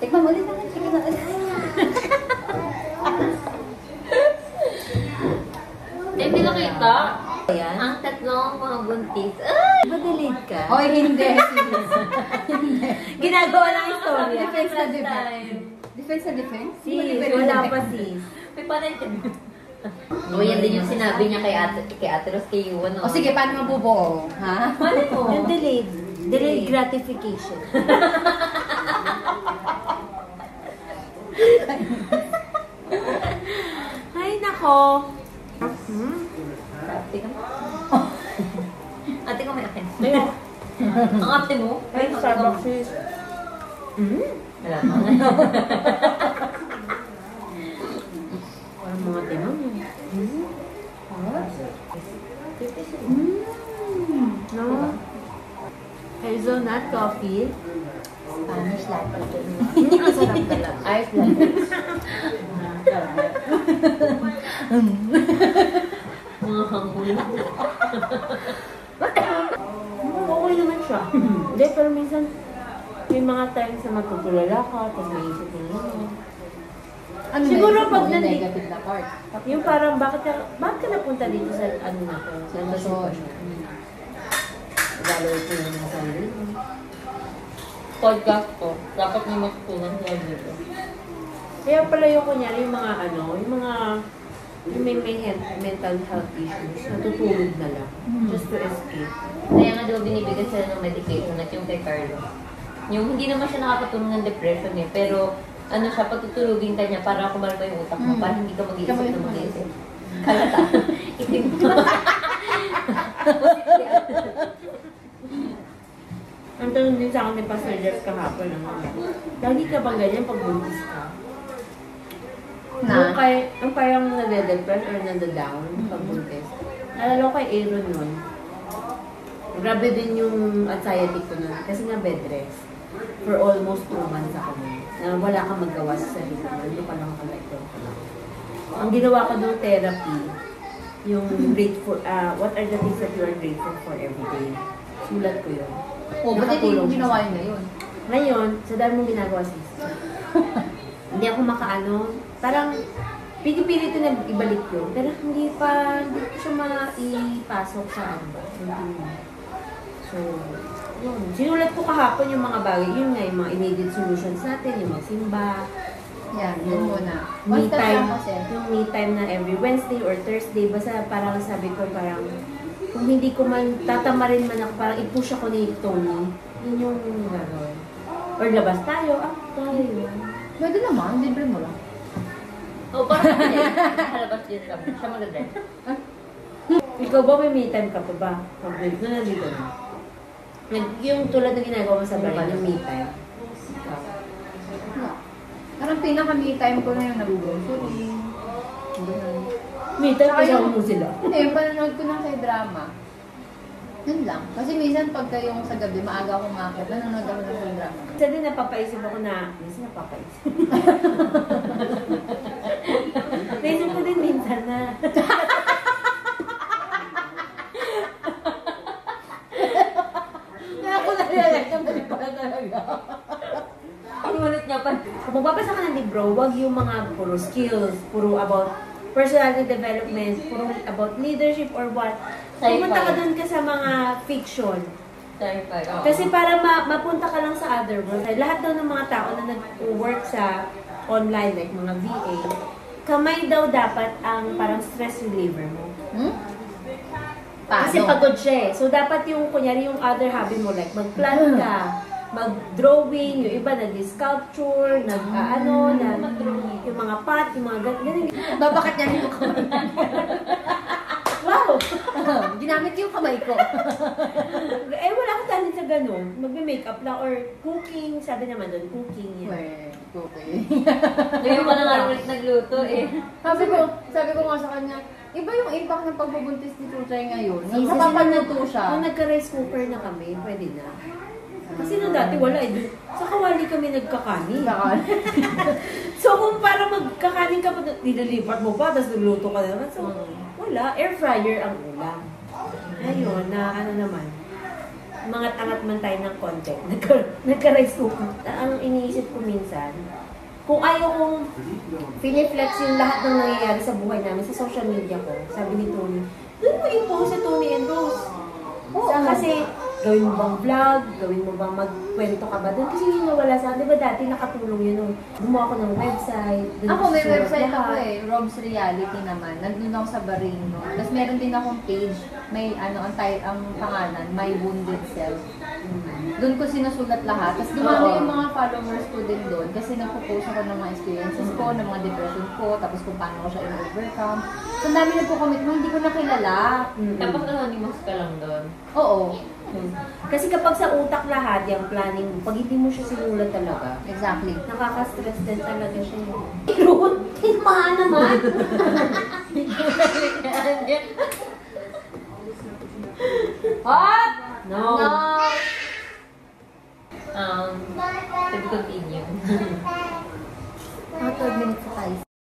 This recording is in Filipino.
Tikman mo ulit naman. Sige na ulit. Hindi nakita. Ayan. Ang tatlong mga buntis. Ay! Ba-delete ka? Oy, hindi. Hindi. Ginagawa lang istorya. Defense na defense. Defense na defense? Sis, wala pa sis. May panay ka. O, yan din yung sinabi niya kay Ate Ros, kay Yuan. O sige, paano mabubuo? Ha? Paano mo? Yung delayed. Delayed gratification. Ay, nako. Ate ka mo? Ate ko may akin. Ayun. Ang ate mo? Ay, Starbucks sis. Wala pa. Parang mga tinong. No? Hazelnut coffee. Spanish latte. Ang sarap talaga. Ice latte. Mga hangul. Okay naman siya. Hindi, pero minsan may mga times na matutulala ka, tapos may isip mo naman. Ano Siguro na, pag yung nandito, negative na part. yung parang bakit ka napunta dito sa ano na to? Sa Sitwasyon. Evaluate mo yung sarili mo. Podcast ko. Dapat may matutunan ko dito. Kaya pala yung kunyari, yung mga ano, yung may mental health issues, natutulog na lang. Just to escape. Kaya nga daw binibigyan sila ng medication at yung kay Carlo. Yung hindi naman siya nakakatulong ng depression eh, pero ano siya, patutulugin ka niya para kumalma yung utak mo, para hindi ka mag-iisip na mag-iisip. Kalata. Itim mo. Ang tanong din sa akin ni Pastor Jeff kahapon, lagi ka bang ganyan pag buntis ka? Na? Ang parang nade-depress or nade-down pag buntis. Nalala ko kay Aaron nun. Grabe din yung anxiety ko nun. Kasi nga bed rest. For almost 2 months ako nun. Na wala kang magawa sa sarili mo. Hindi pa lang ako like that. Ang ginawa ko doon therapy, yung grateful, what are the things that you are grateful for every day? Sulat ko yun. O, ba't hindi yung ginawa yun ngayon? Ngayon, sa dami mong ginagawa sis, hindi ako makaano, parang pipilit ko na ibalik yun, pero hindi ko siya maipasok sa ano ba. So, yun. Sinulat ko kahapon yung mga bagay, yun nga, yung mga immediate solutions natin, yung magsimba, Yan, yun muna. me Basta time, lang kasi. yung me time na every Wednesday or Thursday, basta parang sabi ko parang, kung hindi ko man, tatamarin man ako, parang i-push ako ni Tony, yun yung gagawin. Or labas tayo, tayo yun. Pwede naman, libre mo lang. O, parang kasi, halabas din siya. Siya mag-drive. Ikaw ba may me time ka pa ba? Pag nandito na. Yung tulad na ginagawa mo sa bahay, yung me time. Wala. Parang pinaka-me time ko na yung nag-grocery. Me time Saka kasama yung- mo sila. Hindi, yung panonood ko ng kay drama. Yun lang. Kasi minsan pagka yung sa gabi, maaga akong makakit, nanonood ako ng kay drama. Isa din napapaisip ako na, minsan napapaisip. Naisip ko din minsan na, Kaya ako nalala, mali pala talaga. Ang ulit niya pa. kung magbabasa ka ng libro, wag yung mga puro skills, puro about personality development, puro about leadership or what. Pumunta ka dun ka sa mga fiction. Sci-fi. Oo. Kasi para mapunta ka lang sa other world. Lahat daw ng mga tao na nag-work sa online, like mga VA, kamay daw dapat ang parang stress reliever mo. Kasi pagod siya eh. So, dapat yung, kunyari, yung other hobby mo, like mag-plant ka, mag-drawing, yung iba nag-sculpture, yung mga pot, yung mga ganun. Babakat niya yung kamay. Wow! Ginamit yung kamay ko. Eh, wala akong talent sa ganun. Magbe-makeup lang or cooking. Sabi naman doon, cooking yan. Well, okay. Ngayon ko na nga ulit nagluto eh. Sabi ko nga sa kanya, iba yung impact ng pagbubuntis ni Tuchay ngayon. Kasi Napapagluto siya. Nung nagka-rice cooker na kami, pwede na. Kasi nung dati wala eh. Sa kawali kami nagkakanin. So kung para magkakanin ka pa, nililipat mo pa, tapos nagluto ka naman. So wala, air fryer ang ulam. Ayun, na ano naman. mga tangat man tayo ng content, nagka-rice cooker. Ang iniisip ko minsan, kung ayaw kong piniflex yung lahat ng nangyayari sa buhay namin sa social media ko, sabi ni Tony, doon mo i-post sa Tony and Rose. Oo. Kasi, gawin mo bang vlog? Gawin mo bang magkwento ka ba doon? Kasi yun nawala sa akin. Di ba dati nakatulong yun nung gumawa ko ng website. Ako, may susulat website lahat. ako eh. Rob's Reality naman. Nandun ako sa Barino. Tapos meron din akong page. May ang pangalan, My Wounded Self. Doon ko sinusulat lahat. Tapos dumami Oo. yung mga followers ko din doon. Kasi nagpo-post ako ng mga experiences ko, ng mga depression ko, tapos kung paano ko siya i-overcome. So, ang dami nagpo-comment mo, hindi ko na kilala. Tapos anonymous ka lang doon. Oo. Kasi kapag sa utak lahat, yung planning mo, pag hindi mo siya sinulat talaga, Exactly. nakaka-stress din talaga siya. Ruth, hilmahan naman! Hot! No. No! To be continued. Mga 12 minutes na tayo.